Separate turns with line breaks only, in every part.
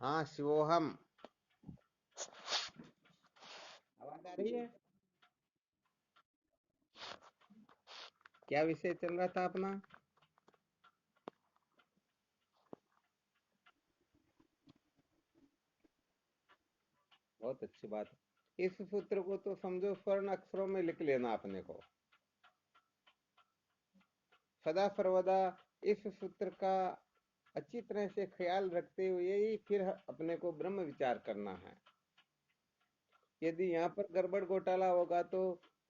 हाँ, शिवोहम। आवाज आ रही है? क्या विषय चल रहा था अपना? बहुत अच्छी बात है। इस सूत्र को तो समझो स्वर्ण अक्षरों में लिख लेना अपने को, सदा सर्वदा। इस सूत्र का अच्छी तरह से ख्याल रखते हुए ही फिर अपने को ब्रह्म विचार करना है। यदि यहाँ पर गड़बड़ घोटाला होगा तो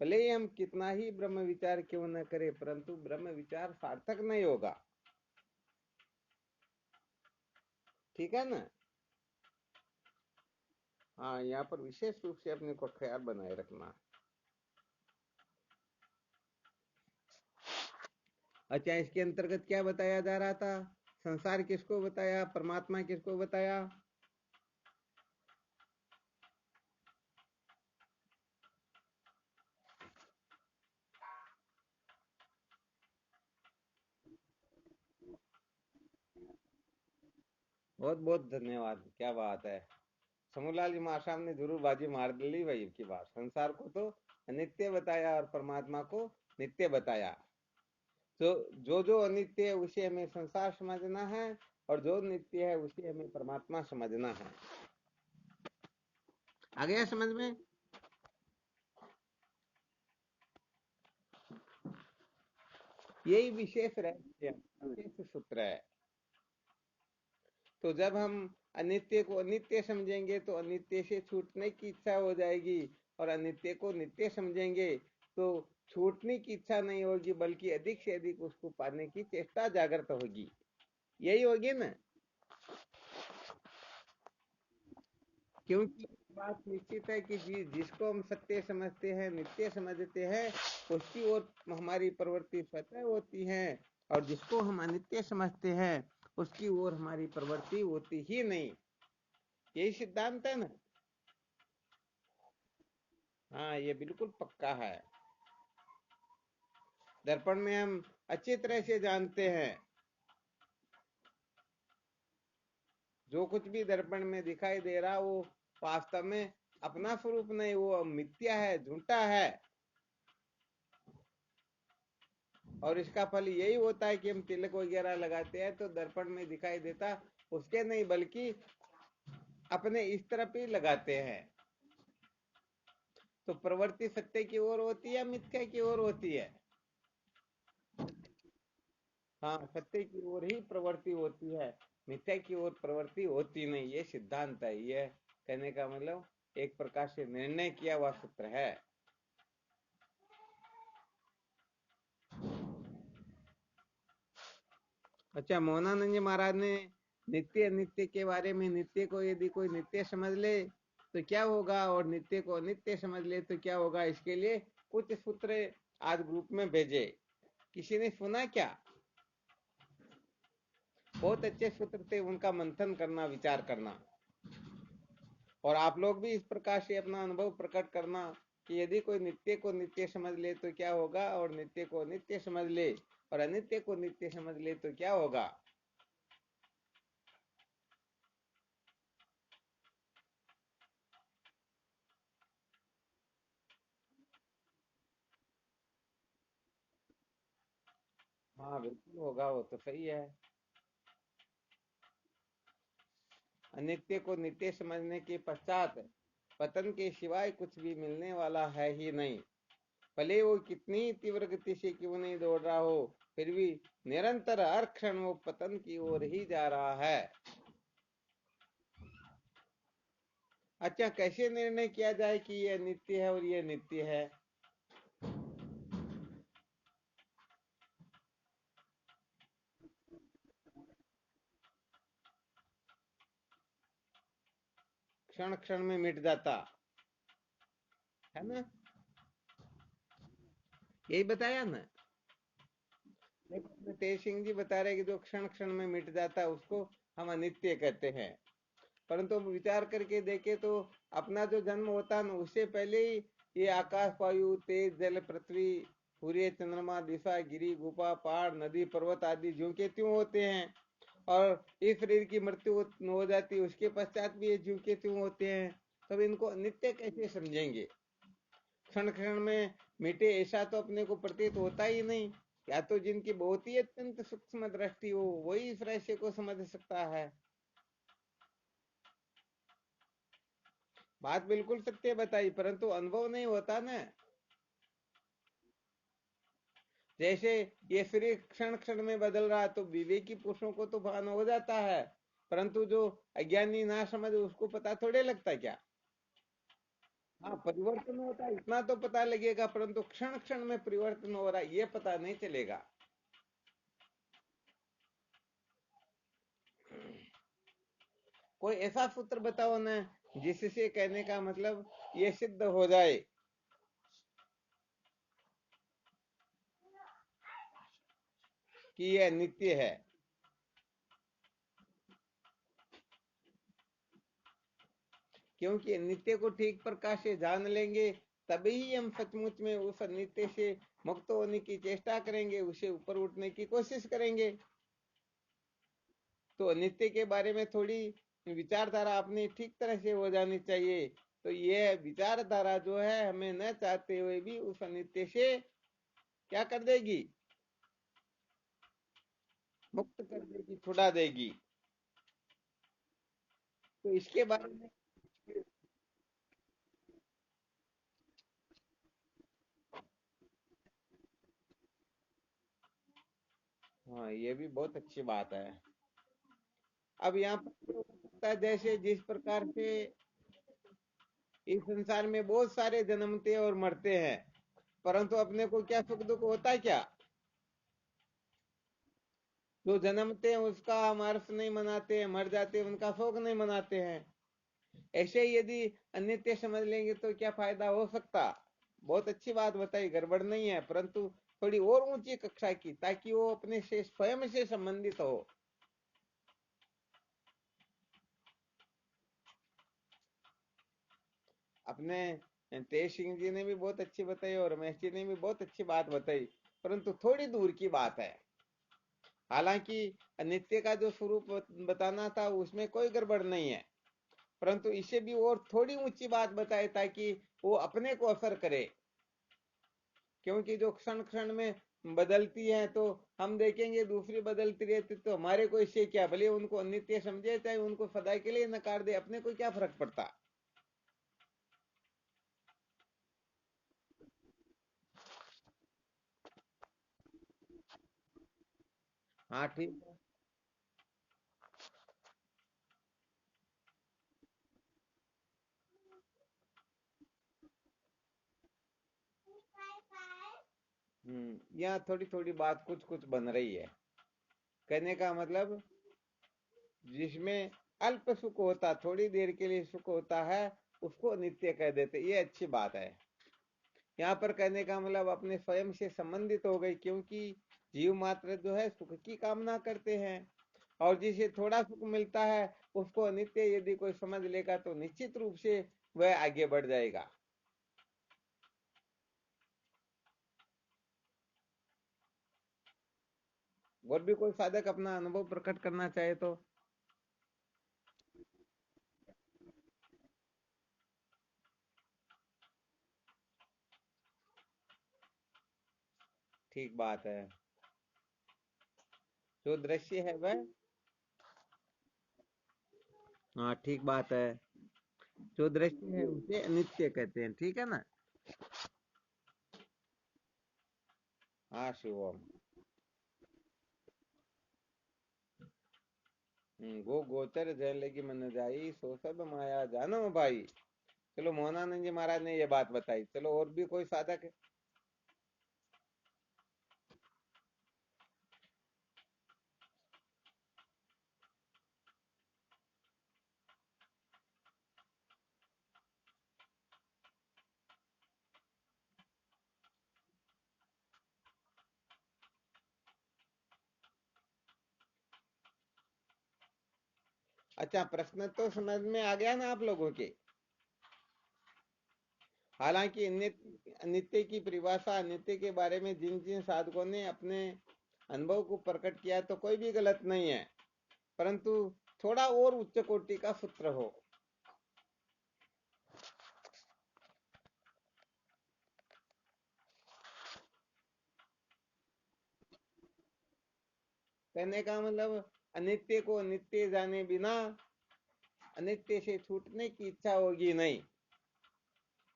भले ही हम कितना ही ब्रह्म विचार क्यों न करें, परंतु ब्रह्म विचार सार्थक नहीं होगा। ठीक है ना? हाँ, यहाँ पर विशेष रूप से अपने को ख्याल बनाए रखना है। अच्छा, इसके अंतर्गत क्या बताया जा रहा था? संसार किसको बताया, परमात्मा किसको बताया? बहुत बहुत धन्यवाद, क्या बात है। समूहलाल जी महाशय ने जरूर बाजी मार ली भाई की बात। संसार को तो अनित्य बताया और परमात्मा को नित्य बताया। तो जो अनित्य है उसे हमें संसार समझना है, और जो नित्य है उसे हमें परमात्मा समझना है। आ गया समझ में? यही विशेष रहस्य है, विशेष सूत्र है। तो जब हम अनित्य को अनित्य समझेंगे तो अनित्य से छूटने की इच्छा हो जाएगी, और अनित्य को नित्य समझेंगे तो छूटने की इच्छा नहीं होगी, बल्कि अधिक से अधिक उसको पाने की चेष्टा जागृत होगी। यही होगी ना? क्योंकि बात निश्चित है कि जिसको हम सत्य समझते हैं, नित्य समझते हैं, उसकी ओर हमारी प्रवृत्ति स्वतः होती है, और जिसको हम अनित्य समझते हैं उसकी ओर हमारी प्रवृत्ति होती ही नहीं। यही सिद्धांत है ना? हाँ, ये बिल्कुल पक्का है। दर्पण में हम अच्छी तरह से जानते हैं, जो कुछ भी दर्पण में दिखाई दे रहा वो वास्तव में अपना स्वरूप नहीं, वो मिथ्या है, झूठा है। और इसका फल यही होता है कि हम तिलक वगैरह लगाते हैं तो दर्पण में दिखाई देता उसके नहीं, बल्कि अपने इस तरफ ही लगाते हैं। तो प्रवृत्ति सत्य की ओर होती है, मिथ्या की ओर होती है? हाँ, सत्य की ओर ही प्रवृत्ति होती है, मिथ्या की ओर प्रवृत्ति होती नहीं। ये सिद्धांत है। ये कहने का मतलब एक प्रकार से निर्णय किया हुआ सूत्र है। अच्छा, मोहनानंद जी महाराज ने नित्य अनित्य के बारे में, नित्य को यदि कोई नित्य समझ ले तो क्या होगा, और नित्य को अनित्य समझ ले तो क्या होगा, इसके लिए कुछ सूत्र आज ग्रुप में भेजे। किसी ने सुना क्या? बहुत अच्छे सूत्र थे, उनका मंथन करना, विचार करना। और आप लोग भी इस प्रकार से अपना अनुभव प्रकट करना कि यदि कोई नित्य को नित्य समझ ले तो क्या होगा, और नित्य को नित्य समझ ले और अनित्य को नित्य समझ ले तो क्या होगा। हाँ, बिल्कुल होगा, वो तो सही है। अनित्य को नित्य समझने के पश्चात पतन के सिवाय कुछ भी मिलने वाला है ही नहीं। भले वो कितनी तीव्र गति से क्यों नहीं दौड़ रहा हो, फिर भी निरंतर हर क्षण वो पतन की ओर ही जा रहा है। अच्छा, कैसे निर्णय किया जाए कि ये नित्य है और ये नित्य है? क्षण क्षण में मिट जाता है ना? यही बताया ना? देखो, तेज सिंह जी बता रहे कि जो क्षण क्षण में मिट जाता है उसको हम अनित्य कहते हैं। परंतु अब विचार करके देखे तो अपना जो जन्म होता है ना, उससे पहले ही ये आकाश, वायु, तेज, जल, पृथ्वी, सूर्य, चंद्रमा, दिशा, गिरी, गुफा, पहाड़, नदी, पर्वत आदि ज्यों के त्यों होते हैं। और इस शरीर की मृत्यु हो जाती है, उसके पश्चात भी ये जीव के त्यों होते हैं, तब इनको अनित्य कैसे समझेंगे? क्षण क्षण में मिटे ऐसा तो अपने को प्रतीत होता ही नहीं। या तो जिनकी बहुत ही अत्यंत सूक्ष्म दृष्टि हो वही इस रहस्य को समझ सकता है। बात बिल्कुल सत्य बताई, परंतु अनुभव नहीं होता ना। जैसे ये शरीर क्षण क्षण में बदल रहा, तो विवेकी पुरुषों को तो भान हो जाता है, परंतु जो अज्ञानी ना समझ उसको पता थोड़े लगता क्या? हाँ, परिवर्तन होता है इतना तो पता लगेगा, परंतु क्षण क्षण में परिवर्तन हो रहा है ये पता नहीं चलेगा। कोई ऐसा सूत्र बताओ ना जिससे कहने का मतलब ये सिद्ध हो जाए कि यह नित्य है। क्योंकि नित्य को ठीक प्रकार से जान लेंगे तभी हम सचमुच में उस नित्य से मुक्त होने की चेष्टा करेंगे, उसे ऊपर उठने की कोशिश करेंगे। तो नित्य के बारे में थोड़ी विचारधारा अपनी ठीक तरह से हो जानी चाहिए। तो यह विचारधारा जो है हमें न चाहते हुए भी उस अनित्य से क्या कर देगी? मुक्त कर देगी, छुड़ा देगी। तो इसके बारे में हाँ, ये भी बहुत अच्छी बात है। अब यहाँ पर क्या हो सकता है, जैसे जिस प्रकार से इस संसार में बहुत सारे जन्मते और मरते हैं, परंतु अपने को क्या सुख दुख होता है क्या? जो जन्मते हैं उसका हम हर्ष नहीं मनाते हैं, मर जाते हैं उनका शोक नहीं मनाते हैं। ऐसे ही यदि अनित्य समझ लेंगे तो क्या फायदा हो सकता? बहुत अच्छी बात बताई, गड़बड़ नहीं है, परंतु थोड़ी और ऊंची कक्षा की, ताकि वो अपने से स्वयं से संबंधित हो। अपने तेज सिंह जी ने भी बहुत अच्छी बताई और रमेश जी ने भी बहुत अच्छी बात बताई, परंतु थोड़ी दूर की बात है। हालांकि नित्य का जो स्वरूप बताना था उसमें कोई गड़बड़ नहीं है, परंतु इसे भी और थोड़ी ऊंची बात बताए ताकि वो अपने को असर करे। क्योंकि जो क्षण क्षण में बदलती है, तो हम देखेंगे दूसरी बदलती रहती, तो हमारे को इससे क्या, भले उनको अनित्य समझे चाहे उनको सदा के लिए नकार दे, अपने को क्या फर्क पड़ता? हाँ ठीक है। यहाँ थोड़ी थोड़ी बात कुछ कुछ बन रही है। कहने का मतलब जिसमें अल्प सुख होता, थोड़ी देर के लिए सुख होता है, उसको नित्य कह देते, ये अच्छी बात है। यहाँ पर कहने का मतलब अपने स्वयं से संबंधित हो गई, क्योंकि जीव मात्र जो है सुख की कामना करते हैं, और जिसे थोड़ा सुख मिलता है उसको अनित्य यदि कोई समझ लेगा तो निश्चित रूप से वह आगे बढ़ जाएगा। और भी कोई साधक अपना अनुभव प्रकट करना चाहे तो? ठीक बात है। जो दृश्य है वह, हाँ ठीक बात है, जो दृश्य है उसे अनित्य कहते हैं, ठीक है ना? हाँ शिवम। गो गोचर जय लगी मन जाई, सो सब माया जानो भाई। चलो मोहनानंद जी महाराज ने ये बात बताई, चलो और भी कोई साधक है? अच्छा, प्रश्न तो समझ में आ गया ना आप लोगों के? हालांकि नित्य नित्य की परिभाषा, नित्य के बारे में जिन जिन साधकों ने अपने अनुभव को प्रकट किया तो कोई भी गलत नहीं है, परंतु थोड़ा और उच्च कोटि का सूत्र हो। कहने का मतलब अनित्य को नित्य जाने बिना अनित्य से छूटने की इच्छा होगी नहीं,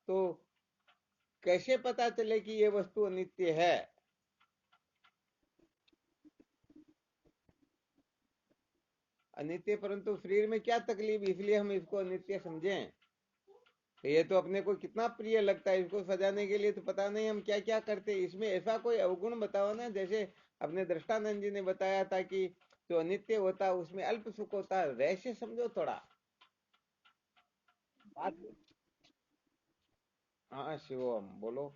तो कैसे पता चले कि ये वस्तु अनित्य है? अनित्य, परंतु शरीर में क्या तकलीफ, इसलिए हम इसको अनित्य समझें। तो ये तो अपने को कितना प्रिय लगता है, इसको सजाने के लिए तो पता नहीं हम क्या क्या करते हैं। इसमें ऐसा कोई अवगुण बताओ ना, जैसे अपने दृष्टानंद जी ने बताया था कि जो अनित्य होता है उसमें अल्प सुख होता है, वैसे समझो थोड़ा बात। हाँ शिवम बोलो।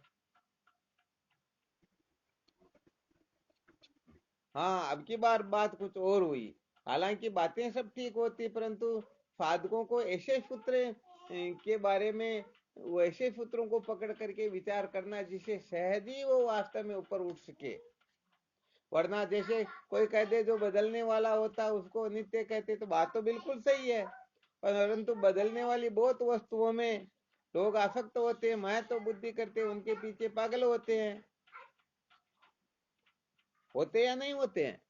हाँ, अब की बार बात कुछ और हुई। हालांकि बातें सब ठीक होती, परंतु साधकों को ऐसे सूत्र के बारे में, वो ऐसे सूत्रों को पकड़ करके विचार करना जिससे सहज ही वो वास्तव में ऊपर उठ सके। वरना जैसे कोई कह दे जो बदलने वाला होता है उसको नित्य कहते, तो बात तो बिल्कुल सही है, परंतु बदलने वाली बहुत वस्तुओं में लोग आसक्त होते हैं, मैं तो बुद्धि करते हैं, उनके पीछे पागल होते हैं। होते या नहीं होते हैं?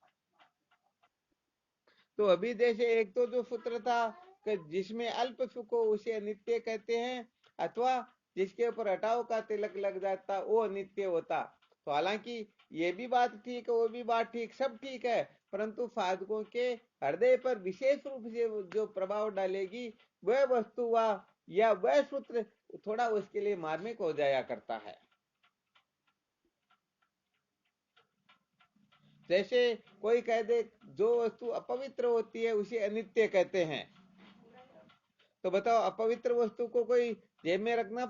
तो अभी जैसे एक तो जो सूत्र था कि जिसमें अल्प सुख हो उसे अनित्य कहते हैं, अथवा जिसके ऊपर हटाव का तिलक लग जाता वो अनित्य होता। तो हालांकि ये भी बात ठीक है, वो भी बात ठीक, सब ठीक है, परंतु साधकों के हृदय पर विशेष रूप से जो प्रभाव डालेगी वह वस्तु या वह सूत्र थोड़ा उसके लिए मार्मिक हो जाया करता है। जैसे कोई कह दे जो वस्तु अपवित्र होती है उसे अनित्य कहते हैं, तो बताओ अपवित्र वस्तु को कोई जेब में रखना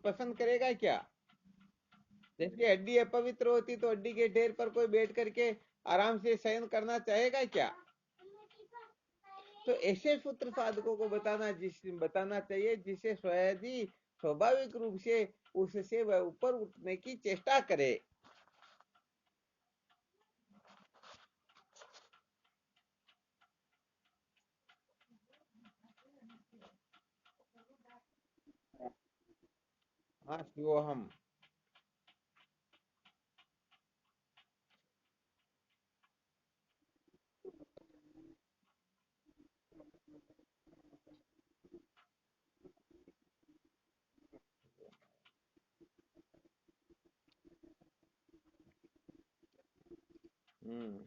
पसंद करेगा क्या? जैसे हड्डी अपवित्र होती तो हड्डी के ढेर पर कोई बैठ करके आराम से शयन करना चाहेगा क्या? तो ऐसे सूत्र साधकों को बताना चाहिए जिससे स्वयं ही स्वाभाविक रूप से उससे वह ऊपर उठने की चेष्टा करे। हाँ वो हम। हम्म।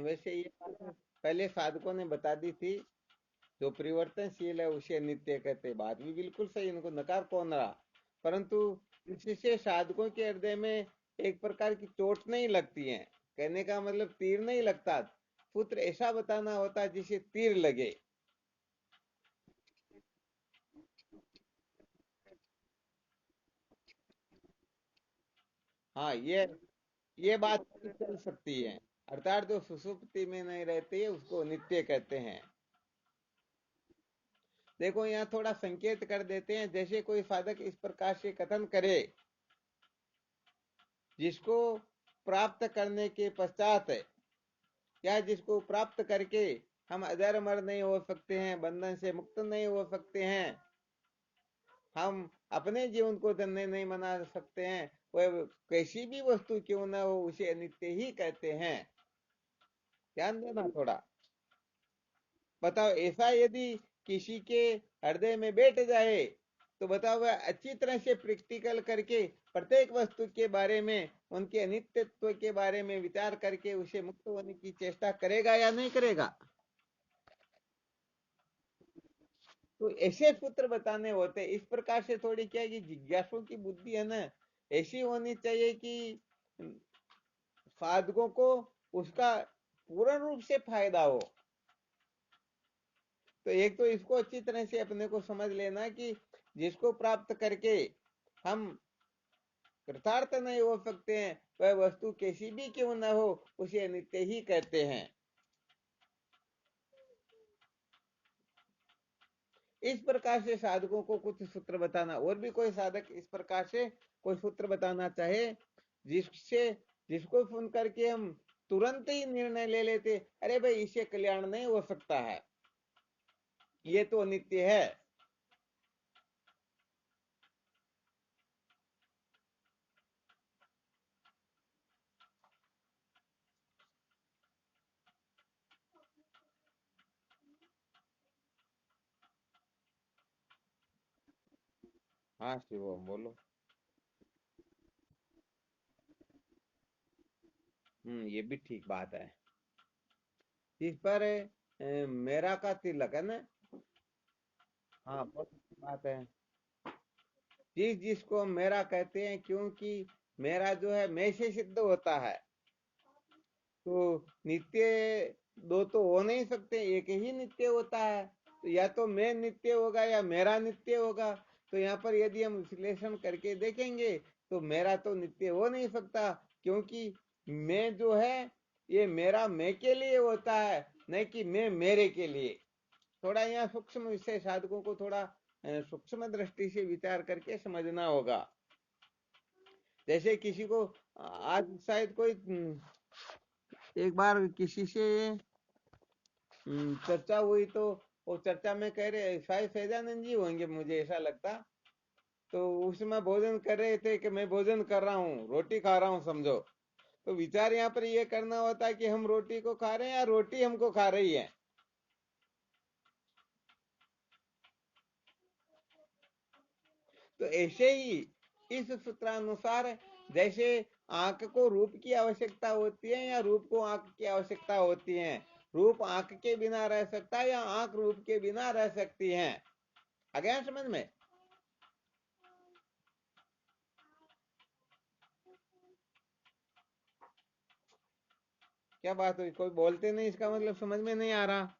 वैसे ये बात पहले साधकों ने बता दी थी, जो परिवर्तनशील है उसे नित्य कहते, बात भी बिल्कुल सही, इनको नकार कौन रहा। परंतु इससे साधकों के हृदय में एक प्रकार की चोट नहीं लगती है, कहने का मतलब तीर नहीं लगता, पुत्र ऐसा बताना होता है जिसे तीर लगे। हाँ ये बात चल सकती है। अर्थात जो सुसुप्ति में नहीं रहती है उसको नित्य कहते हैं। देखो यहाँ थोड़ा संकेत कर देते हैं, जैसे कोई साधक इस प्रकार से कथन करे, जिसको प्राप्त करने के पश्चात या जिसको प्राप्त करके हम अजर अमर नहीं हो सकते हैं, बंधन से मुक्त नहीं हो सकते हैं, हम अपने जीवन को धन्य नहीं बना सकते हैं, वह कैसी भी वस्तु क्यों ना हो उसे अनित्य ही कहते हैं। ध्यान देना थोड़ा। बताओ ऐसा यदि किसी के हृदय में बैठ जाए, तो बताओ वह अच्छी तरह से प्रैक्टिकल करके प्रत्येक वस्तु के बारे में, उनके अनित्यत्व के बारे में विचार करके उसे मुक्त होने की चेष्टा करेगा या नहीं करेगा? तो ऐसे सूत्र बताने होते, इस प्रकार से थोड़ी क्या है कि जिज्ञासु की बुद्धि है ना, ऐसी होनी चाहिए कि साधकों को उसका पूर्ण रूप से फायदा हो। तो एक तो इसको अच्छी तरह से अपने को समझ लेना कि जिसको प्राप्त करके हम कृतार्थ नहीं हो सकते हैं, वह वस्तु कैसी भी क्यों न हो उसे नित्य ही कहते हैं। इस प्रकार से साधकों को कुछ सूत्र बताना, और भी कोई साधक इस प्रकार से कोई सूत्र बताना चाहे जिससे जिसको सुन करके हम तुरंत ही निर्णय ले लेते, अरे भाई इससे कल्याण नहीं हो सकता है, ये तो अनित्य है। हाँ शिव बोलो। ये भी ठीक बात है। इस पर मेरा का तिलक है ना। हाँ बहुत अच्छी बात है। जिसको मेरा कहते हैं, क्योंकि मेरा जो है मैं से सिद्ध होता है, तो नित्य दो तो हो नहीं सकते, एक ही नित्य होता है। तो या तो मैं नित्य होगा या मेरा नित्य होगा। तो यहाँ पर यदि हम विश्लेषण करके देखेंगे तो मेरा तो नित्य हो नहीं सकता, क्योंकि मैं जो है ये मेरा मैं के लिए होता है, नहीं कि मैं मेरे के लिए। थोड़ा यहाँ सूक्ष्म विषय साधकों को थोड़ा सूक्ष्म दृष्टि से विचार करके समझना होगा। जैसे किसी को आज शायद कोई एक बार किसी से चर्चा हुई, तो वो चर्चा में कह रहे शायद फैजानंद जी होंगे मुझे ऐसा लगता। तो उसमें भोजन कर रहे थे कि मैं भोजन कर रहा हूँ, रोटी खा रहा हूँ समझो। तो विचार यहाँ पर ये करना होता है कि हम रोटी को खा रहे हैं या रोटी हमको खा रही है। तो ऐसे ही इस सूत्रानुसार, जैसे आंख को रूप की आवश्यकता होती है या रूप को आंख की आवश्यकता होती है, रूप आंख के बिना रह सकता है या आंख रूप के बिना रह सकती है। आ गया समझ में? क्या बात हुई, कोई बोलते नहीं, इसका मतलब समझ में नहीं आ रहा।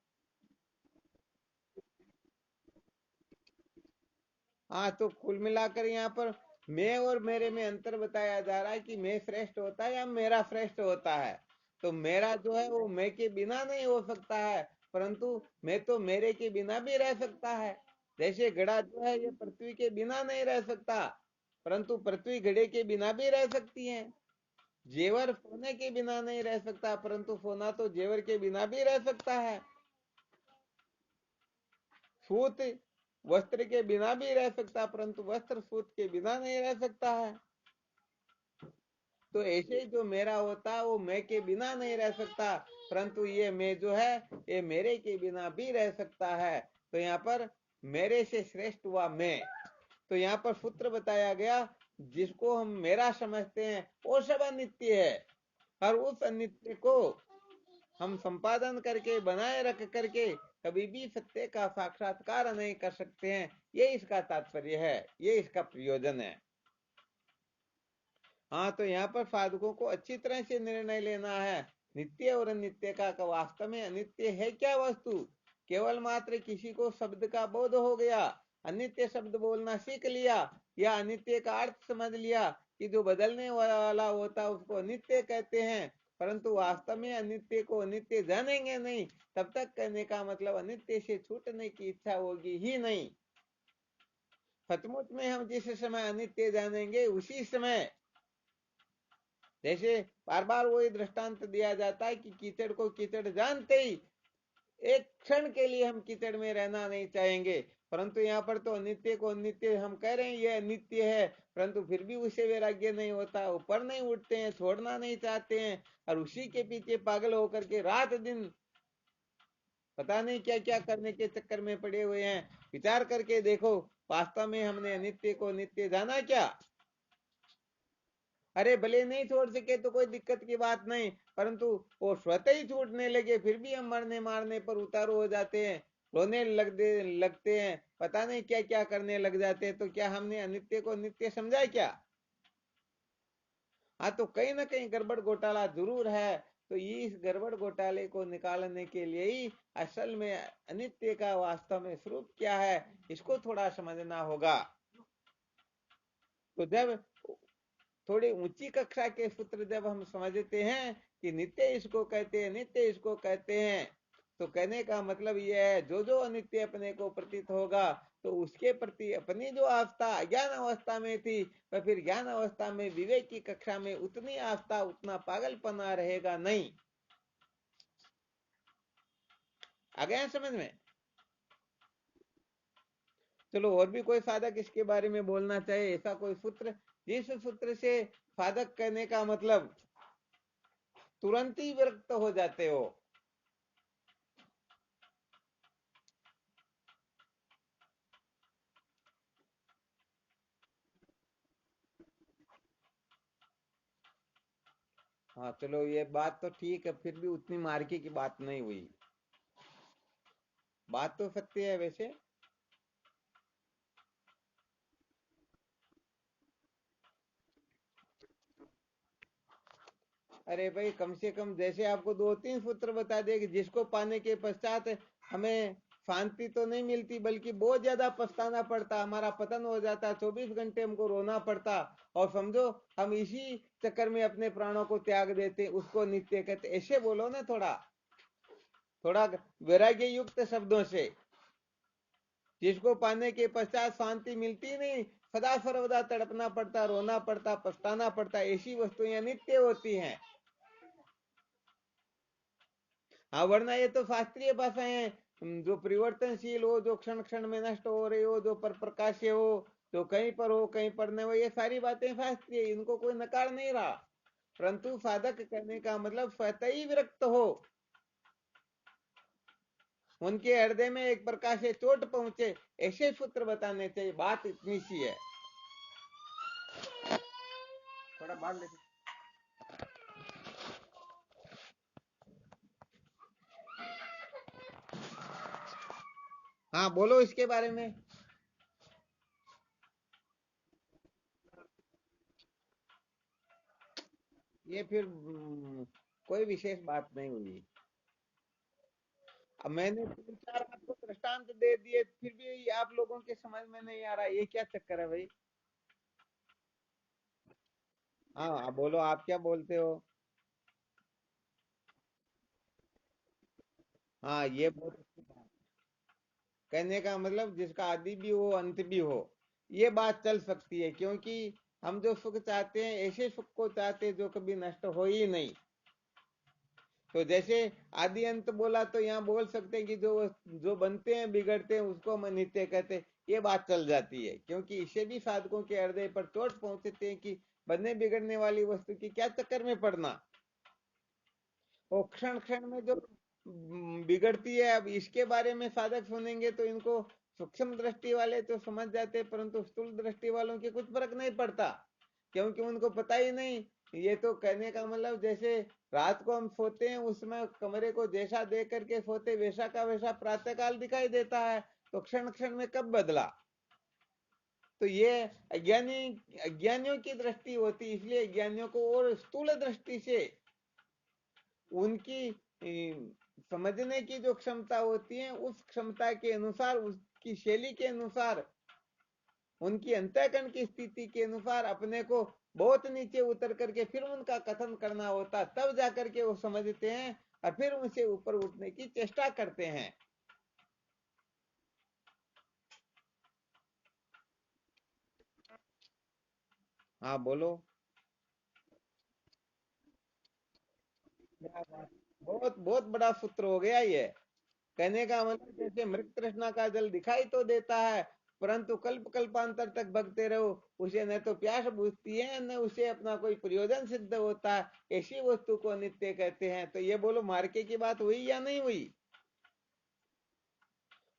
हाँ, तो कुल मिलाकर यहाँ पर मैं और मेरे में अंतर बताया जा रहा है कि मैं श्रेष्ठ होता है या मेरा श्रेष्ठ होता है। तो मेरा जो है वो मैं के बिना नहीं हो सकता है, परंतु मैं तो मेरे के बिना भी रह सकता है। जैसे घड़ा जो है ये पृथ्वी के बिना नहीं रह सकता, परंतु पृथ्वी घड़े के बिना भी रह सकती है। जेवर सोने के बिना नहीं रह सकता, परंतु सोना तो जेवर के बिना भी रह सकता है। सूत वस्त्र के बिना भी रह सकता, परंतु वस्त्र सूत के बिना नहीं रह सकता है। तो ऐसे ही जो मेरा होता है वो मैं के बिना नहीं रह सकता, परंतु ये मैं जो है ये मेरे के बिना भी रह सकता है। तो यहाँ पर मेरे से श्रेष्ठ हुआ मैं। तो यहाँ पर सूत्र बताया गया, जिसको हम मेरा समझते हैं वो सब अनित्य है, और उस अनित्य को हम संपादन करके बनाए रख करके कभी भी सत्य का साक्षात्कार नहीं कर सकते हैं। ये इसका तात्पर्य है, ये इसका प्रयोजन है। हाँ, तो यहाँ पर साधकों को अच्छी तरह से निर्णय लेना है, नित्य और अनित्य का वास्तव में अनित्य है क्या वस्तु। केवल मात्र किसी को शब्द का बोध हो गया, अनित्य शब्द बोलना सीख लिया, या अनित्य का अर्थ समझ लिया कि जो बदलने वाला होता है उसको अनित्य कहते हैं, परंतु वास्तव में अनित्य को अनित्य जानेंगे नहीं, तब तक कहने का मतलब अनित्य से छूटने की इच्छा होगी ही नहीं। सचमुच में हम जिस समय अनित्य जानेंगे उसी समय, जैसे बार बार वही दृष्टांत दिया जाता है कि कीचड़ को कीचड़ जानते ही एक क्षण के लिए हम कीचड़ में रहना नहीं चाहेंगे, परंतु यहाँ पर तो अनित्य को अनित्य हम कह रहे हैं, ये अनित्य है, परंतु फिर भी उसे वैराग्य नहीं होता, ऊपर नहीं उठते हैं, छोड़ना नहीं चाहते हैं, और उसी के पीछे पागल होकर के रात दिन पता नहीं क्या क्या करने के चक्कर में पड़े हुए हैं। विचार करके देखो, वास्तव में हमने अनित्य को नित्य जाना क्या? अरे भले नहीं छोड़ सके तो कोई दिक्कत की बात नहीं, परंतु वो स्वतः ही छूटने लगे फिर भी हम मरने मारने पर उतारू हो जाते हैं, रोने लगते हैं, पता नहीं क्या क्या करने लग जाते हैं। तो क्या हमने अनित्य को नित्य समझा क्या? हाँ, तो कहीं ना कहीं गड़बड़ घोटाला जरूर है। तो इस गड़बड़ घोटाले को निकालने के लिए ही असल में अनित्य का वास्तव में स्वरूप क्या है, इसको थोड़ा समझना होगा। तो जब थोड़ी ऊंची कक्षा के सूत्र जब हम समझते हैं कि नित्य इसको कहते हैं, नित्य इसको कहते हैं, तो कहने का मतलब यह है, जो जो अनित्य अपने को प्रतीत होगा तो उसके प्रति अपनी जो आस्था अज्ञान अवस्था में थी, तो फिर ज्ञान अवस्था में विवेक की कक्षा में उतनी आस्था उतना पागलपना रहेगा नहीं। आ गया समझ में? चलो और भी कोई साधक इसके बारे में बोलना चाहे, ऐसा कोई सूत्र जिस सूत्र से साधक कहने का मतलब तुरंत ही विरक्त हो जाते हो। हाँ चलो ये बात तो ठीक है, फिर भी उतनी मार्के की बात नहीं हुई। बात तो सत्य है वैसे। अरे भाई कम से कम जैसे आपको दो तीन सूत्र बता दे कि जिसको पाने के पश्चात हमें शांति तो नहीं मिलती बल्कि बहुत ज्यादा पछताना पड़ता, हमारा पतन हो जाता, 24 घंटे हमको रोना पड़ता, और समझो हम इसी चक्कर में अपने प्राणों को त्याग देते, उसको नित्य कहते। ऐसे बोलो ना, थोड़ा थोड़ा वैराग्य युक्त शब्दों से। जिसको पाने के पश्चात शांति मिलती नहीं, सदा सर्वदा तड़पना पड़ता, रोना पड़ता, पछताना पड़ता, ऐसी वस्तुएं नित्य होती हैं। हाँ वरना ये तो शास्त्रीय भाषाएं हैं, जो परिवर्तनशील हो, जो क्षण क्षण में नष्ट हो रही हो, जो पर प्रकाश्य हो, जो कहीं पर हो कहीं पर नहीं हो, ये सारी बातें शास्त्रीय, इनको कोई नकार नहीं रहा। परंतु साधक करने का मतलब स्वतः ही विरक्त हो, उनके हृदय में एक प्रकार से चोट पहुंचे, ऐसे सूत्र बताने चाहिए। बात इतनी सी है। थोड़ा बाहर लेके। हाँ बोलो इसके बारे में। ये फिर कोई विशेष बात नहीं हुई। अब मैंने तीन चार आपको दृष्टांत दे दिए, फिर भी आप लोगों के समझ में नहीं आ रहा, ये क्या चक्कर है भाई? हाँ आप बोलो, आप क्या बोलते हो? हाँ ये बहुत अच्छी बात। कहने का मतलब जिसका आदि भी हो अंत भी हो, ये बात चल सकती है, क्योंकि हम जो सुख चाहते हैं ऐसे सुख को चाहते हैं जो कभी नष्ट हो ही नहीं। तो जैसे आदि अंत बोला तो यहाँ बोल सकते हैं कि जो जो बनते हैं बिगड़ते हैं उसको हम नित्य कहते हैं, ये बात चल जाती है, क्योंकि इससे भी साधकों के हृदय पर चोट पहुंचते हैं कि बनने बिगड़ने वाली वस्तु की क्या चक्कर में पड़ना। वो क्षण क्षण में जो बिगड़ती है, अब इसके बारे में साधक सुनेंगे तो इनको सूक्ष्म दृष्टि वाले तो समझ जाते हैं, परंतु स्थूल दृष्टि वालों के कुछ फर्क नहीं पड़ता, क्योंकि उनको पता ही नहीं। ये तो कहने का मतलब जैसे रात को हम सोते हैं, उसमें कमरे को जैसा देख करके सोते वैसा का वैसा प्रातःकाल दिखाई देता है, तो क्षण क्षण में कब बदला। तो ये अज्ञानी अज्ञानियों की दृष्टि होती, इसलिए अज्ञानियों को और स्थूल दृष्टि से उनकी समझने की जो क्षमता होती है, उस क्षमता के अनुसार, उसकी शैली के अनुसार, उनकी अंतःकरण की स्थिति के अनुसार अपने को बहुत नीचे उतर करके फिर उनका कथन करना होता, तब जाकर के वो समझते हैं और फिर उनसे ऊपर उठने की चेष्टा करते हैं। हाँ बोलो। क्या बात। बहुत बहुत बड़ा सूत्र हो गया ये। कहने का मतलब जैसे मृत तृष्णा का जल दिखाई तो देता है, परंतु कल्प कल्पांतर तक भगते रहो, उसे न तो प्यास बुझती है न उसे अपना कोई प्रयोजन सिद्ध होता है, ऐसी वस्तु को नित्य कहते हैं। तो ये बोलो मार्के की बात हुई या नहीं हुई?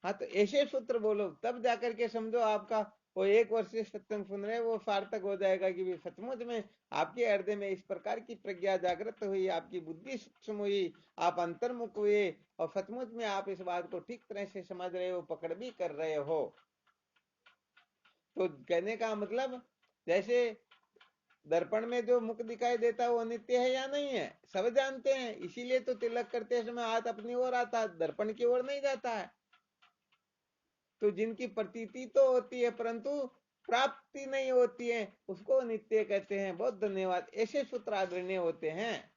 हाँ तो ऐसे सूत्र बोलो, तब जाकर के समझो आपका वो 1 वर्ष से सत्संग सुन रहे वो सार्थक हो जाएगा कि भी सचमुच में आपके हृदय में इस प्रकार की प्रज्ञा जागृत हुई, आपकी बुद्धि सूक्ष्म हुई, आप अंतर्मुख हुए, और सचमुच में आप इस बात को ठीक तरह से समझ रहे हो, पकड़ भी कर रहे हो। तो कहने का मतलब जैसे दर्पण में जो मुख दिखाई देता है वो नित्य है या नहीं है, सब जानते हैं, इसीलिए तो तिलक करते समय हाथ अपनी ओर आता है, दर्पण की ओर नहीं जाता है। तो जिनकी प्रतीति तो होती है परंतु प्राप्ति नहीं होती है, उसको नित्य कहते हैं। बहुत धन्यवाद। ऐसे सूत्र आदरणीय होते हैं।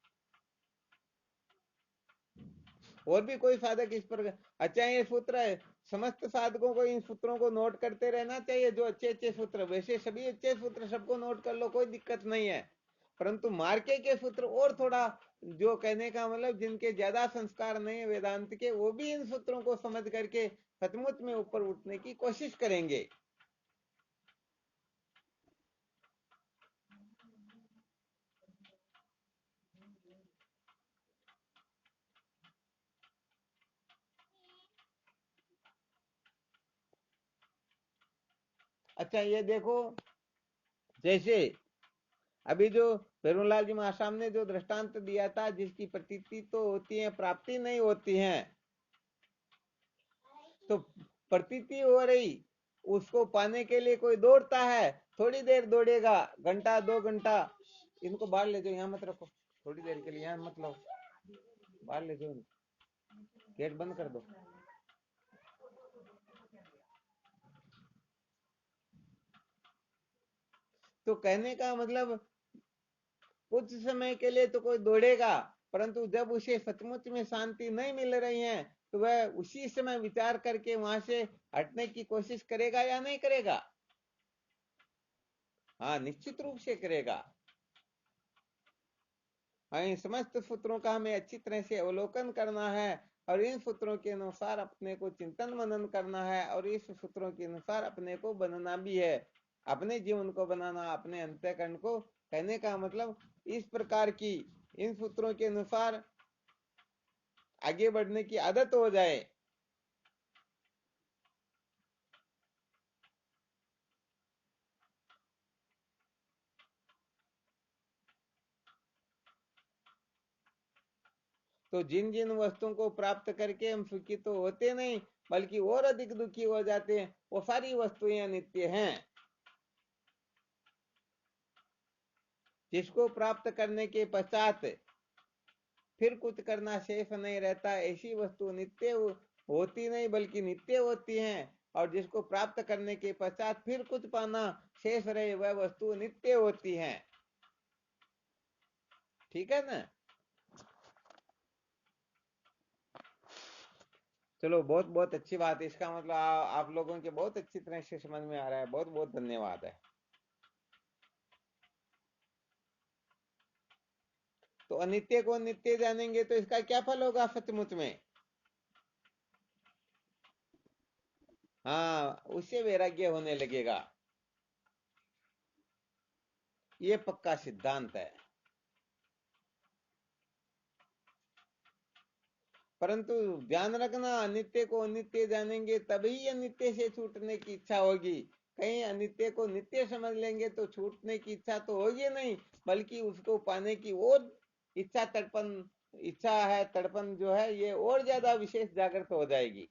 और भी कोई साधक इस पर, अच्छा ये सूत्र है, समस्त साधकों को इन सूत्रों को नोट करते रहना चाहिए, जो अच्छे अच्छे सूत्र, वैसे सभी अच्छे सूत्र सबको नोट कर लो, कोई दिक्कत नहीं है। परंतु मार्के के सूत्र और थोड़ा, जो कहने का मतलब जिनके ज्यादा संस्कार नहीं है वेदांत के, वो भी इन सूत्रों को समझ करके सचमुच में ऊपर उठने की कोशिश करेंगे। अच्छा ये देखो, जैसे अभी जो पेरूलाल जी महाराज ने जो दृष्टांत दिया था, जिसकी प्रतीति तो होती है, प्राप्ति नहीं होती है, तो प्रतीति हो रही, उसको पाने के लिए कोई दौड़ता है, थोड़ी देर दौड़ेगा, घंटा 2 घंटा। इनको बाहर ले जाओ, यहाँ मत रखो, थोड़ी देर के लिए यहाँ मत लो, बाहर ले जाओ, गेट बंद कर दो। तो कहने का मतलब कुछ समय के लिए तो कोई दौड़ेगा, परंतु जब उसे सचमुच में शांति नहीं मिल रही है, तो वह उसी समय विचार करके वहां से हटने की कोशिश करेगा या नहीं करेगा? हाँ, निश्चित रूप से करेगा। हाँ, इन समस्त सूत्रों का हमें अच्छी तरह से अवलोकन करना है, और इन सूत्रों के अनुसार अपने को चिंतन मनन करना है, और इस सूत्रों के अनुसार अपने को बनना भी है, अपने जीवन को बनाना, अपने अंतःकरण को, कहने का मतलब इस प्रकार की इन सूत्रों के अनुसार आगे बढ़ने की आदत हो जाए। तो जिन जिन वस्तुओं को प्राप्त करके हम सुखी तो होते नहीं, बल्कि और अधिक दुखी हो जाते हैं, वो सारी वस्तुएं अनित्य हैं। जिसको प्राप्त करने के पश्चात फिर कुछ करना शेष नहीं रहता, ऐसी वस्तु नित्य होती नहीं बल्कि नित्य होती हैं। और जिसको प्राप्त करने के पश्चात फिर कुछ पाना शेष रहे, वह वस्तु नित्य होती है। ठीक है ना? चलो, बहुत बहुत अच्छी बात है, इसका मतलब आप लोगों के बहुत अच्छी तरह से समझ में आ रहा है, बहुत बहुत धन्यवाद है। तो अनित्य को नित्य जानेंगे तो इसका क्या फल होगा सचमुच में? हाँ, उससे वैराग्य होने लगेगा। ये पक्का सिद्धांत है। परंतु ध्यान रखना, अनित्य को अनित्य जानेंगे तभी अनित्य से छूटने की इच्छा होगी। कहीं अनित्य को नित्य समझ लेंगे तो छूटने की इच्छा तो होगी नहीं, बल्कि उसको पाने की और इच्छा, तड़पन, इच्छा है, तड़पन जो है, ये और ज्यादा विशेष जागृत हो जाएगी।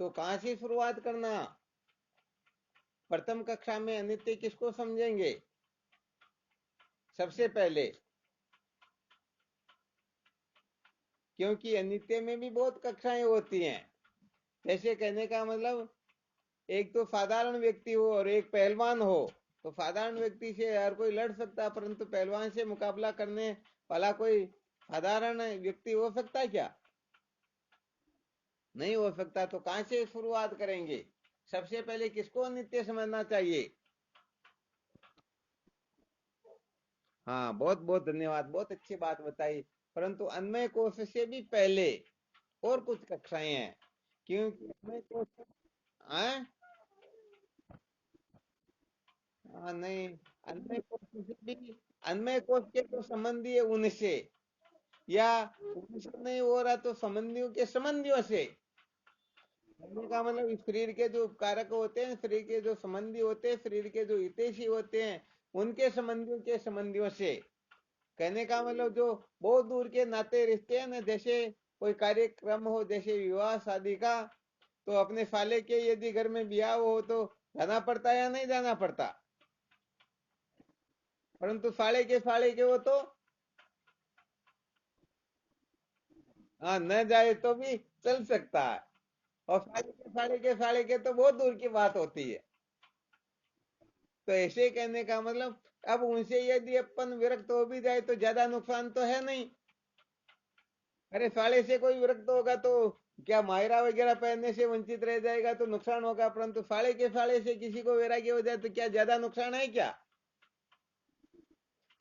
तो कहां से शुरुआत करना? प्रथम कक्षा में अनित्य किसको समझेंगे सबसे पहले? क्योंकि अनित्य में भी बहुत कक्षाएं होती हैं। जैसे कहने का मतलब, एक तो साधारण व्यक्ति हो और एक पहलवान हो, तो साधारण व्यक्ति से हर कोई लड़ सकता है, परंतु पहलवान से मुकाबला करने वाला कोई साधारण व्यक्ति हो सकता है क्या? नहीं हो सकता। तो कहां से शुरुआत करेंगे? सबसे पहले किसको नित्य समझना चाहिए? हाँ, बहुत बहुत धन्यवाद, बहुत अच्छी बात बताई। परंतु अन्वय कोश से भी पहले और कुछ कक्षाएं हैं, क्योंकि अन्वय कोश, हाँ, नहीं, अन्वय कोश से भी, अन्वय कोश के तो संबंधी है उनसे, या उनसे नहीं हो रहा तो संबंधियों के संबंधियों से। कहने का मतलब इस शरीर के जो उपकारक होते हैं, शरीर के जो संबंधी होते हैं, शरीर के जो हितैषी होते हैं, उनके संबंधियों के संबंधियों से। कहने का मतलब जो बहुत दूर के नाते रिश्ते हैं ना, जैसे कोई कार्यक्रम हो, जैसे विवाह शादी का, तो अपने साले के यदि घर में ब्याह हो तो जाना पड़ता है या नहीं जाना पड़ता? परंतु साले के हो तो हाँ, न जाए तो भी चल सकता है। और साढ़े के तो बहुत दूर की बात होती है। तो ऐसे कहने का मतलब, अब उनसे यदि अपन विरक्त हो भी जाए तो ज्यादा नुकसान तो है नहीं। अरे साले से कोई विरक्त होगा तो क्या मायरा वगैरह पहनने से वंचित रह जाएगा तो नुकसान होगा, परंतु साले से किसी को वैराग्य हो जाए तो क्या ज्यादा नुकसान है क्या?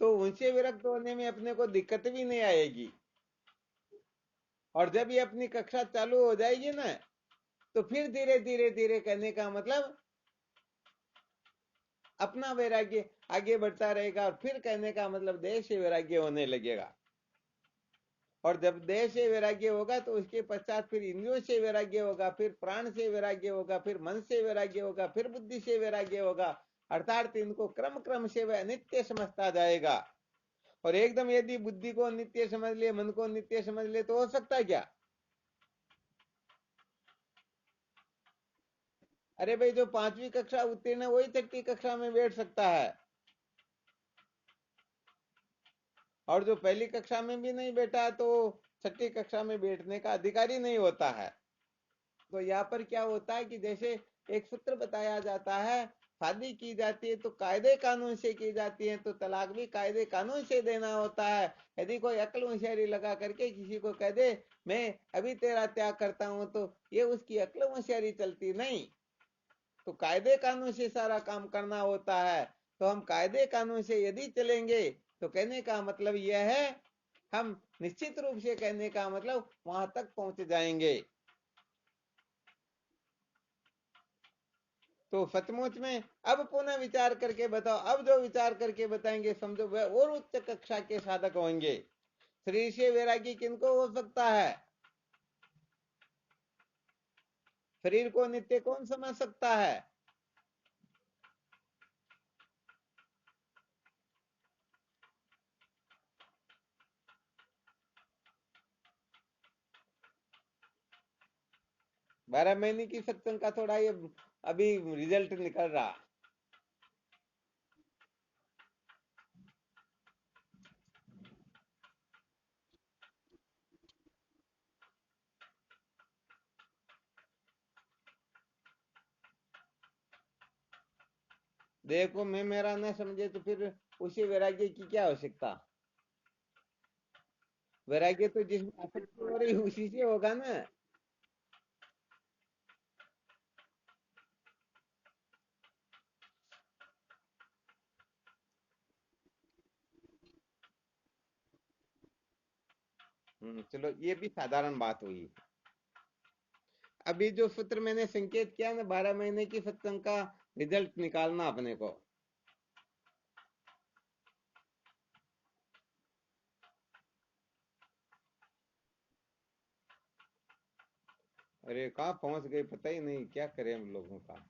तो उनसे विरक्त होने में अपने को दिक्कत भी नहीं आएगी। और जब ये अपनी कक्षा चालू हो जाएगी ना, तो फिर धीरे धीरे धीरे कहने का मतलब अपना वैराग्य आगे बढ़ता रहेगा, और फिर कहने का मतलब देह से वैराग्य होने लगेगा। और जब देह से वैराग्य होगा तो उसके पश्चात फिर इंद्रियों से वैराग्य होगा, फिर प्राण से वैराग्य होगा, फिर मन से वैराग्य होगा, फिर बुद्धि से वैराग्य होगा। अर्थात इनको क्रम क्रम से वह नित्य समझता जाएगा। और एकदम यदि बुद्धि को नित्य समझ ले, मन को नित्य समझ ले, तो हो सकता है क्या? अरे भाई, जो 5वीं कक्षा उत्तीर्ण है वही 6ठी कक्षा में बैठ सकता है, और जो पहली कक्षा में भी नहीं बैठा तो 6ठी कक्षा में बैठने का अधिकारी नहीं होता है। तो यहाँ पर क्या होता है कि जैसे एक सूत्र बताया जाता है, शादी की जाती है तो कायदे कानून से की जाती है, तो तलाक भी कायदे कानून से देना होता है। यदि कोई अक्ल होशियारी लगा करके किसी को कह दे मैं अभी तेरा त्याग करता हूं, तो ये उसकी अक्ल होशियारी चलती नहीं। तो कायदे कानून से सारा काम करना होता है। तो हम कायदे कानून से यदि चलेंगे तो कहने का मतलब यह है, हम निश्चित रूप से कहने का मतलब वहां तक पहुंच जाएंगे। तो सचमुच में अब पुनः विचार करके बताओ, अब जो विचार करके बताएंगे समझो वह और उच्च कक्षा के साधक होंगे। शरीर से वैरागी किनको हो सकता है? शरीर को नित्य कौन समझ सकता है? 12 महीने की सत्संग का थोड़ा ये अभी रिजल्ट निकल रहा। देखो, मैं मेरा न समझे तो फिर उसी वैराग्य की क्या आवश्यकता? वैराग्य तो जिसमें आसक्ति हो रही उसी से होगा ना। चलो, ये भी साधारण बात हुई। अभी जो सूत्र मैंने संकेत किया ना, 12 महीने की सत्संग का रिजल्ट निकालना अपने को। अरे कहाँ पहुंच गए, पता ही नहीं क्या करें हम लोगों का।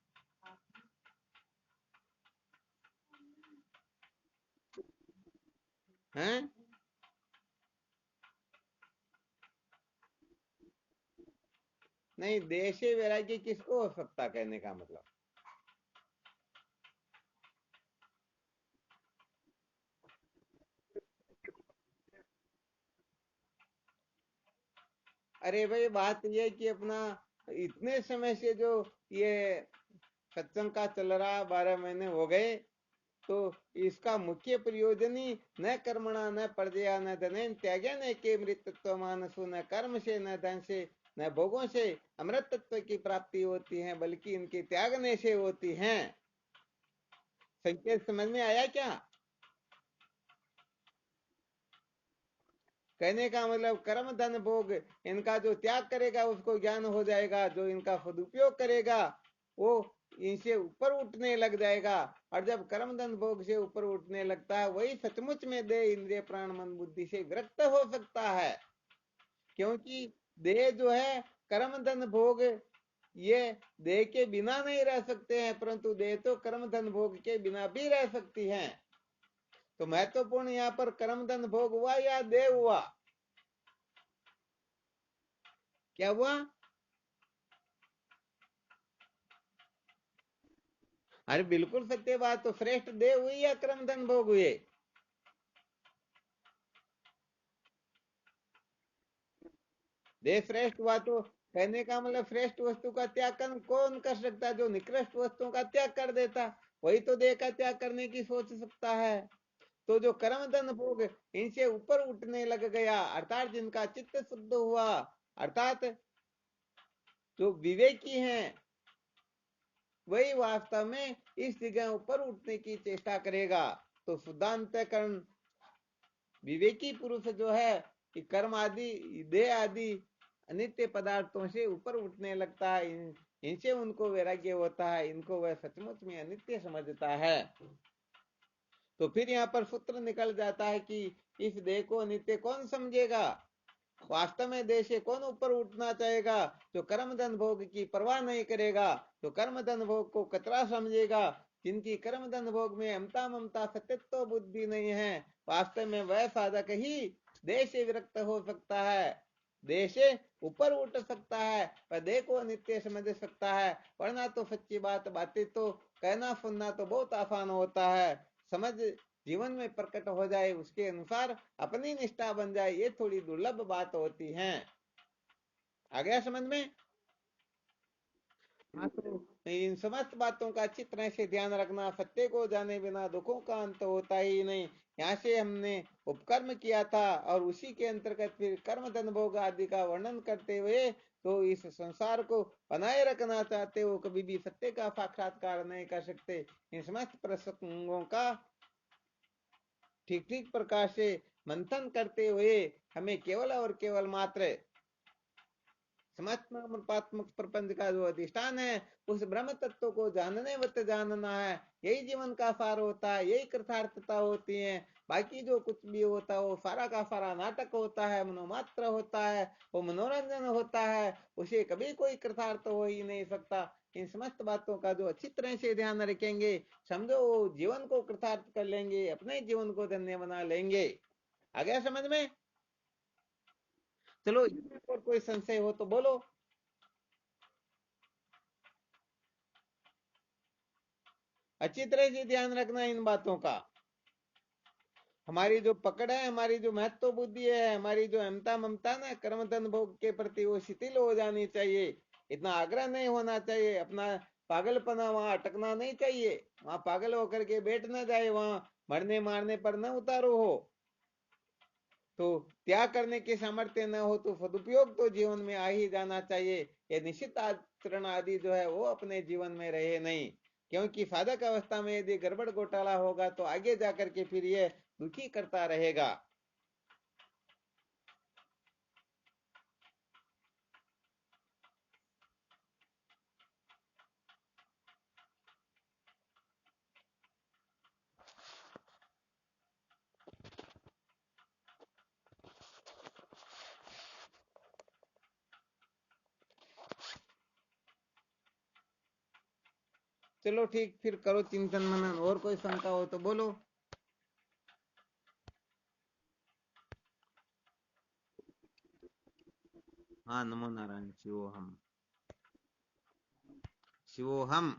हैं? नहीं, देश से वैराग्य किसको हो सकता, कहने का मतलब। अरे भाई, बात ये है कि अपना इतने समय से जो ये सत्संग का चल रहा, 12 महीने हो गए, तो इसका मुख्य प्रयोजन ही न कर्मणा न प्रजया न धनेन त्यागे न के मृतत्व मानसु, न कर्म से न धन से न भोगों से अमृत तत्व की प्राप्ति होती है, बल्कि इनके त्यागने से होती है। संकेत समझ में आया क्या? कहने का मतलब कर्म धन भोग इनका जो त्याग करेगा उसको ज्ञान हो जाएगा, जो इनका सदुपयोग करेगा वो इनसे ऊपर उठने लग जाएगा। और जब कर्म धन भोग से ऊपर उठने लगता है, वही सचमुच में देह इंद्रिय प्राण मन बुद्धि से विरक्त हो सकता है। क्योंकि देह जो है, कर्म धन भोग ये देह के बिना नहीं रह सकते हैं, परंतु देह तो कर्म धन भोग के बिना भी रह सकती है। तो महत्वपूर्ण यहाँ पर कर्म धन भोग हुआ या देह हुआ? क्या हुआ? अरे बिल्कुल सत्य बात। तो श्रेष्ठ देव हुई या क्रम धन भोग हुए? देह श्रेष्ठ हुआ तो कहने का मतलब श्रेष्ठ वस्तु का त्याग कौन कर सकता है? जो निकृष्ट वस्तुओं का त्याग कर देता, वही तो देह का त्याग करने की सोच सकता है। तो जो कर्म धन भोग इनसे ऊपर उठने लग गया, अर्थात जिनका चित्त शुद्ध हुआ, अर्थात जो विवेकी हैं, वही वास्तव में इस जगह ऊपर उठने की चेष्टा करेगा। तो शुद्धांतकरण विवेकी पुरुष जो है कि कर्म आदि देह आदि अनित्य पदार्थों से ऊपर उठने लगता है, इनसे उनको वैराग्य होता है, इनको वह सचमुच में अनित्य समझता है। तो फिर यहाँ पर सूत्र निकल जाता है कि इस देह को अनित्य कौन समझेगा? वास्तव में देह से कौन ऊपर उठना चाहेगा? जो कर्म धन भोग की परवाह नहीं करेगा, जो कर्म धन भोग को कचरा समझेगा, जिनकी कर्म धन भोग में अमता ममता सत्यत्व बुद्धि नहीं है, वास्तव में वह साधक ही देह से विरक्त हो सकता है, देह से ऊपर उठ सकता है, पर देह को नित्य समझ सकता है। वरना तो सच्ची बातें तो कहना सुनना तो बहुत आसान होता है, समझ जीवन में प्रकट हो जाए, उसके अनुसार अपनी निष्ठा बन जाए, ये थोड़ी दुर्लभ बात होती है। आ गया समझ में? हाँ, तो इन समस्त बातों का अच्छी तरह से ध्यान रखना। सत्य को जाने बिना दुखों का अंत होता ही नहीं। यहाँ से हमने उपकर्म किया था और उसी के अंतर्गत फिर कर्म धन भोग आदि का वर्णन करते हुए तो इस संसार को बनाए रखना चाहते हो, कभी भी सत्य का साक्षात्कार नहीं कर सकते। इन समस्त प्रसंगों का ठीक ठीक प्रकार से मंथन करते हुए हमें केवल और केवल मात्र समात्मक प्रपंच का जो अधिष्ठान है, उस ब्रह्म तत्व को जानने वत जानना है। यही जीवन का सार होता है, यही कृतार्थता होती है। बाकी जो कुछ भी होता है वो सारा का सारा नाटक होता है, मनोमात्र होता है, वो मनोरंजन होता है, उसे कभी कोई कृतार्थ हो ही नहीं सकता। इन समस्त बातों का जो अच्छी तरह से ध्यान रखेंगे, समझो वो जीवन को कृतार्थ कर लेंगे, अपने जीवन को धन्य बना लेंगे। आ गया समझ में? चलो, इसमें और कोई संशय हो तो बोलो। अच्छी तरह से ध्यान रखना इन बातों का। हमारी जो पकड़ है, हमारी जो महत्व बुद्धि है, हमारी जो अहमता ममता ना कर्म धन भोग के प्रति, वो शिथिल हो जानी चाहिए। इतना आग्रह नहीं होना चाहिए, अपना पागलपना वहां अटकना नहीं चाहिए। वहां पागल होकर के बैठ ना जाए, वहां मरने मारने पर न उतारो हो। तो त्याग करने की सामर्थ्य न हो तो सदुपयोग तो जीवन में आ ही जाना चाहिए। ये निश्चित आचरण आदि जो है वो अपने जीवन में रहे नहीं, क्योंकि साधक अवस्था में यदि गड़बड़ घोटाला होगा तो आगे जाकर के फिर ये दुखी करता रहेगा। चलो ठीक, फिर करो चिंतन मनन। और कोई शंका हो तो बोलो। हाँ, नमो नारायण। शिवोहम। शिवोहम।